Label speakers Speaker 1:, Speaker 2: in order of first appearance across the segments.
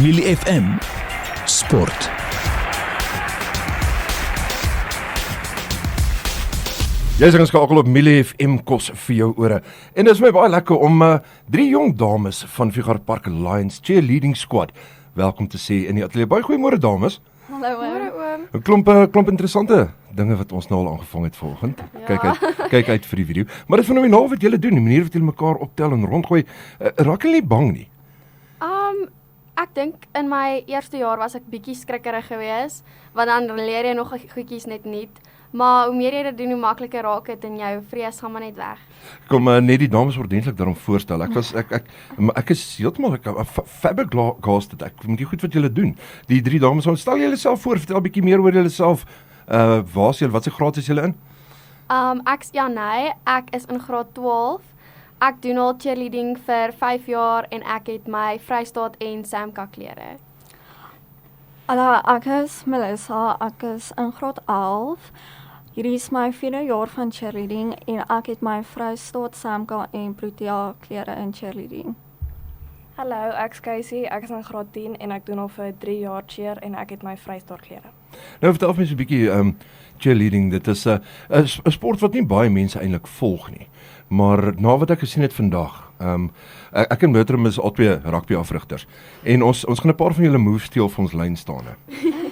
Speaker 1: Millie FM Sport.
Speaker 2: Jy is ingeskakel op Millie FM kos vir jou ore. En dit is my baie lekker om drie jong dames van Figure Park Lions cheerleading squad welkom te sê in die ateljee. Baie goeiemôre dames.
Speaker 3: Hallo oom.
Speaker 2: 'n klomp interessante dinge wat ons nou al aangevang het vanoggend.
Speaker 3: Ja.
Speaker 2: Kyk uit vir die video. Maar dit is fenomenaal wat julle doen, die manier wat julle mekaar optel en rondgooi. Raak julle nie bang nie?
Speaker 3: Ek dink in my eerste jaar was ek bietjie skrikkerig geweest, want dan leer jy nog goedjies net nuut. Maar hoe meer jy dit doen, hoe makliker raak dit en jou vrees gaan maar net weg.
Speaker 2: Kom net die dames ordentlik daarom voorstel. Ek is heeltemal flabbergasted. Ek moet die goed wat julle doen. Die drie dames, stel julle self voor, vertel 'n bietjie meer oor julle self. Waar is julle? Wat se graad is julle in?
Speaker 3: Ek is in graad 12. Ek doen al cheerleading vir 5 jaar en ek het my Vrystaat en Samka klere.
Speaker 4: Hallo, ek is Melissa, ek is in graad 11. Hierdie is my 4de jaar van cheerleading en ek het my Vrystaat, Samka en Protea klere in cheerleading.
Speaker 5: Hallo, ek is Casey, ek is in graad 10 en ek doen al vir 3 jaar cheer en ek het my Vrystaat klere.
Speaker 2: Nou vertel my so 'n bietjie cheerleading. Dit is 'n sport wat nie baie mense eintlik volg nie. Maar na wat ek gesien het vandag, ek en Bertram is albei rugby afrigters en ons gaan 'n paar van julle moves steel vir ons lynstaande.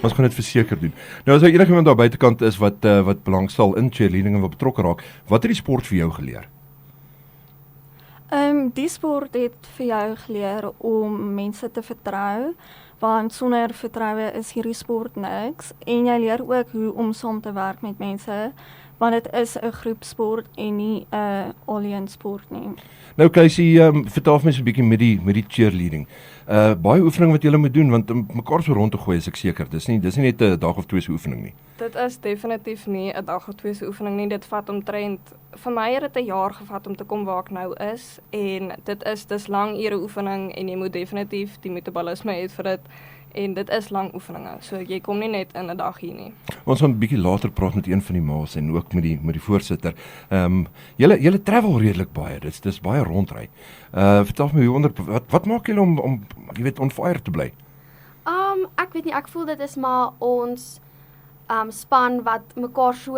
Speaker 2: Ons gaan dit verseker doen. Nou as daar enigiemand daar buitekant is wat belangstel in cheerleading en wat betrokke raak, wat het die sport vir jou geleer?
Speaker 4: Die sport het vir jou geleer om mense te vertrou, want sonder vertroue is hierdie sport niks. En jy leer ook hoe om saam te werk met mense, want dit is 'n groepsport en nie 'n alleen sport nie.
Speaker 2: Nou Casey, vertel vir my so 'n bietjie met die cheerleading. Baie oefening wat julle moet doen, want om mekaar so rond te gooi is ek seker. Dis nie net 'n dag of 2 se oefening nie.
Speaker 5: Dit is definitief nie 'n dag of 2 se oefening nie. Dit vat omtrent, vir my het dit 'n jaar gevat om te kom waar ek nou is. En dis lang ure oefening en jy moet definitief die metabolisme hê vir dit. En dit is lang oefeninge, so jy kom nie net in 'n dag hier nie.
Speaker 2: Ons gaan 'n bietjie later praat met een van die ma's en ook met die voorsitter. Julle travel redelik baie. Dis baie rondry. Vertel my wat maak julle om jy weet on fire te bly?
Speaker 3: Ek weet nie, ek voel dit is maar ons span wat mekaar so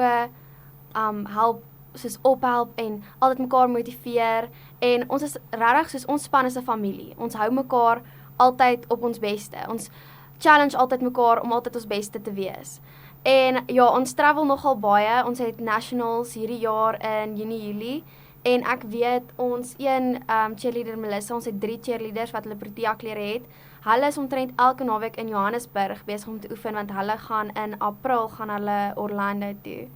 Speaker 3: help, soos ophelp en altyd mekaar motiveer en ons is regtig soos ons span is 'n familie. Ons hou mekaar altyd op ons beste. Ons challenge altyd mekaar om altyd ons beste te wees. En ja, ons travel nogal baie. Ons het nationals hierdie jaar in Junie. En ek weet ons een cheerleader Melissa, ons het 3 cheerleaders wat hulle Protea klere het. Hulle is omtrent elke naweek in Johannesburg besig om te oefen want hulle gaan in April Orlando toe.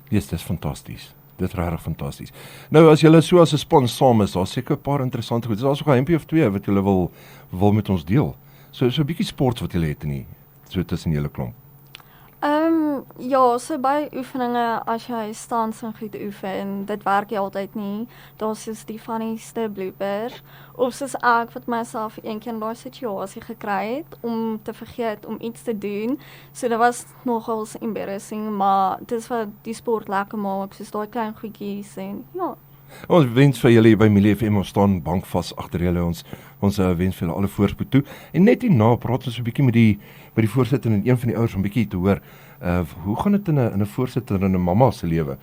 Speaker 2: Yes, dis fantasties. Dit is regtig fantasties. Nou as julle so as 'n span saam is, daar's seker 'n paar interessante goed. Daar's ook 'n hempie of 2 wat julle wil met ons deel. So 'n bietjie sport wat julle het nie so tussen julle klomp.
Speaker 4: Ja, so baie oefeninge as jy stans en goed oefen, dit werk nie altyd nie. Daar's soos die funnieste bloopers, of soos ek wat myself eendag in daai situasie gekry het, om te vergeet om iets te doen. So dit was nogals embarrassing, maar dit is wat die sport lekker maak, soos daai klein goedjies en ja.
Speaker 2: Ons wens vir julle by Millie FM, ons staan bankvas agter julle, ons wens vir julle alle voorspoed toe. En net hierna praat ons 'n bietjie met die voorsitter en een van die ouers om 'n bietjie te hoor, hoe gaan dit in 'n voorsitter en 'n mamma se lewe,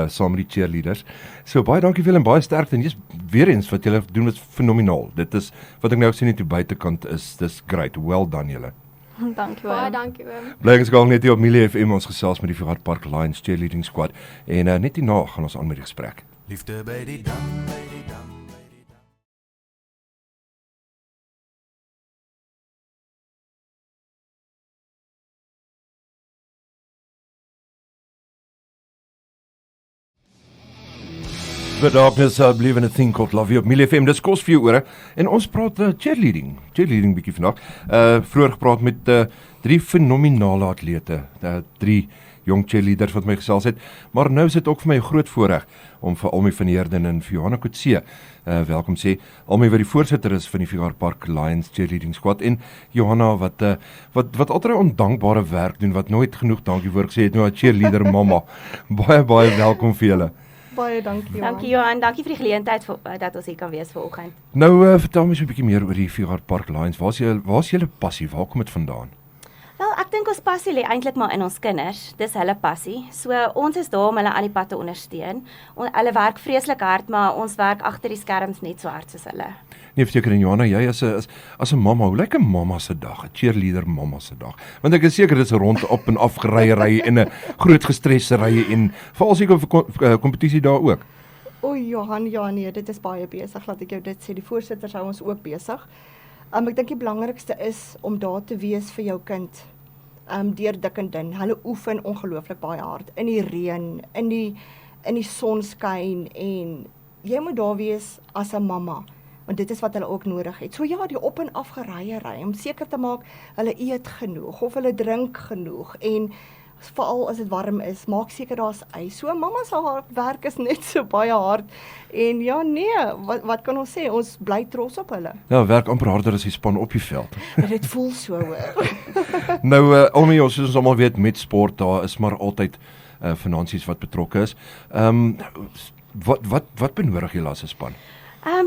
Speaker 2: saam met die cheerleaders. So baie dankie vir julle en baie sterkte en jy's weer eens wat julle doen is fenomenaal. Dit is wat ek nou sien net buite kant is, dis great. Well done julle.
Speaker 4: Dankie
Speaker 3: Baie
Speaker 4: oom.
Speaker 3: dankie oom.
Speaker 2: Bly geskakel net hier op Millie FM, ons gesels met die Figure Park Lions cheerleading squad en net hierna gaan ons aan met die gesprek.
Speaker 1: Liefde by die dam, by die dam.
Speaker 2: The darkness believe in a thing called love hier op Millie FM. Dis kos vir jou ore en ons praat cheerleading bietjie vandag. Vroeër gepraat met 3 fenominale atlete, 3 jong cheerleaders wat my gesels het, maar nou is dit ook vir my 'n groot voorreg om vir Almie van Heerden en Fiona Kutse welkom sê. Almie wat die voorsitter is van die Figure Park Lions cheerleading squad en Johanna wat altyd ondankbare werk doen, wat nooit genoeg dankie voor gesê het, nou 'n cheerleader mamma. Baie welkom vir julle.
Speaker 6: Baie dankie Johan.
Speaker 7: Dankie Johan, dankie vir die geleentheid dat ons hier kan wees vanoggend.
Speaker 2: Nou vertel my so 'n bietjie meer oor die Figart Park Lions. Waar's julle passie? Waar kom dit vandaan?
Speaker 7: Wel, ek dink ons passie lê eintlik maar in ons kinders. Dis hulle passie. So ons is daar om hulle al die pad te ondersteun. Hulle werk vreeslik hard, maar ons werk agter die skerms net so hard soos hulle.
Speaker 2: Nee, verseker en Johanna, jy as 'n mamma, hoe lyk 'n mamma se dag? 'n Cheerleader mamma se dag. Want ek is seker dit is rond op en af gery en 'n groot gestresse rye en veral seker vir kompetisie daar ook.
Speaker 6: O Johan, ja nee, dit is baie besig, laat ek jou dit sê. Die voorsitters hou ons ook besig. Ek dink die belangrikste is om daar te wees vir jou kind. Deur dik en dun. Hulle oefen ongelooflik baie hard in die reën, in die sonskyn en jy moet daar wees as 'n mamma. Want dit is wat hulle ook nodig het. So ja, die op en af geryery om seker te maak hulle eet genoeg of hulle drink genoeg en veral as dit warm is, maak seker daar's ys. So mamma se werk is net so baie hard. En ja nee, wat kan ons sê? Ons bly trots op hulle.
Speaker 2: Ja, werk amper harder as die span op die veld.
Speaker 6: Dit voel so hoor.
Speaker 2: Nou almal soos ons almal weet met sport, daar is maar altyd finansies wat betrokke is. Wat benodig julle as 'n span?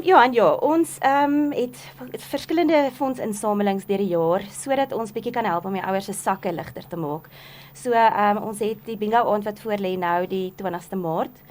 Speaker 7: Johan, ons het verskillende fondsinsamelings deur die jaar sodat ons bietjie kan help om die ouers se sakke ligter te maak. So ons het die bingo aand wat voor lê nou die 20ste Maart.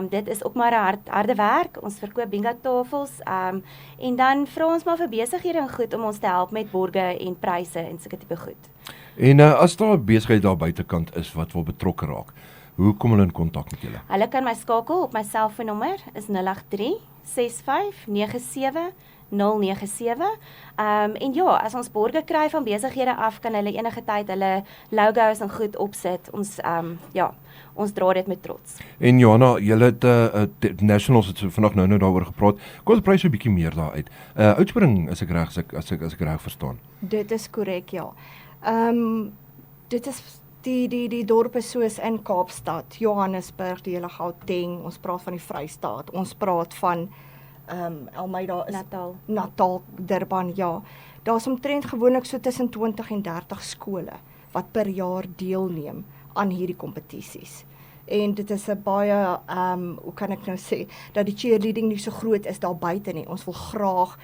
Speaker 7: Dit is ook maar 'n harde werk. Ons verkoop bingo tafels en dan vra ons maar vir besighede en goed om ons te help met borge en pryse en sulke tipe goed.
Speaker 2: En as daar 'n besigheid daar buitekant is wat wil betrokke raak, hoe kom hulle in kontak met julle?
Speaker 7: Hulle kan my skakel op my selfoonnommer is 083 65 97 097. En ja, as ons borge kry van besighede af, kan hulle enige tyd hulle logos en goed opsit. Ons dra dit met trots.
Speaker 2: En Johanna, julle het Nationals het vandag nou daaroor gepraat. Kom ons prys 'n bietjie meer daar uit. Oudtshoorn is ek reg as ek reg verstaan.
Speaker 6: Dit is korrek, ja. Dit is die dorpe soos in Kaapstad, Johannesburg, die hele Gauteng, ons praat van die Vrystaat, ons praat van Almeida is Natal, Durban, ja. Daar's omtrent gewoonlik so tussen 20 en 30 skole wat per jaar deelneem aan hierdie kompetisies. En dit is 'n baie hoe kan ek nou sê dat die cheerleading nie so groot is daar buite nie. Ons wil graag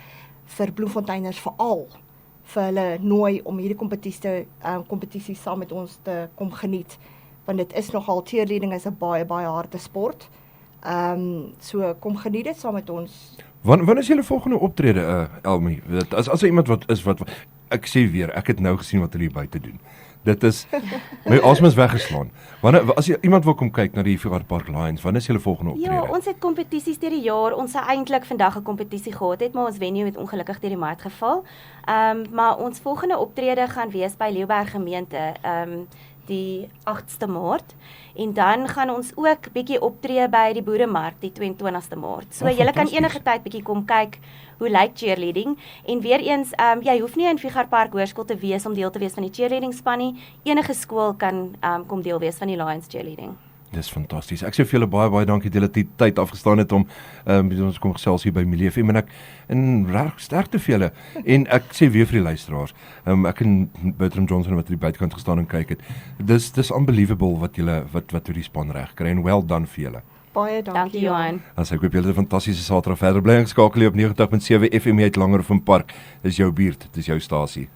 Speaker 6: vir Bloemfonteiners veral vir hulle nooi om hierdie kompetisie saam met ons te kom geniet, want dit is nogal, cheerleading is 'n baie harde sport. So kom geniet dit saam met ons.
Speaker 2: Wanneer is julle volgende optrede, Elmi? As iemand wat ek sê weer, ek het nou gesien wat hulle hier buite doen. Dit is my asem is weggeslaan. Wanneer as iemand wil kom kyk na die Figart Park Lions, wanneer is julle volgende optrede?
Speaker 7: Ja, ons het kompetisies deur die jaar. Ons sou eintlik vandag 'n kompetisie gehad het, maar ons venue het ongelukkig deur die mat geval. Maar ons volgende optrede gaan wees by Leeuberg gemeente, die 8ste Maart. En dan gaan ons ook bietjie optree by die Boeremark die 22ste Maart. So julle kan enige tyd bietjie kom kyk hoe lyk cheerleading. En weer eens, jy hoef nie in Figart Park Hoërskool te wees om deel te wees van die cheerleading span nie. Enige skool kan kom deel wees van die Lions cheerleading.
Speaker 2: Dis fantasties. Ek sê vir julle baie dankie dat julle die tyd afgestaan het om ons kom gesels hier by Milie FM en reg sterkte vir julle. En ek sê weer vir die luisteraars, ek en Bertram Johnson wat aan die buitekant gestaan en kyk het. Dis unbelievable wat julle wat die span reg kry en well done vir julle.
Speaker 6: Baie dankie
Speaker 7: Johan.
Speaker 2: As ek hoop julle het 'n fantastiese Saterdag verder bly ingeskakel op 90.7 FM uit Langerhoven Park. Dis jou buurt, dis jou stasie.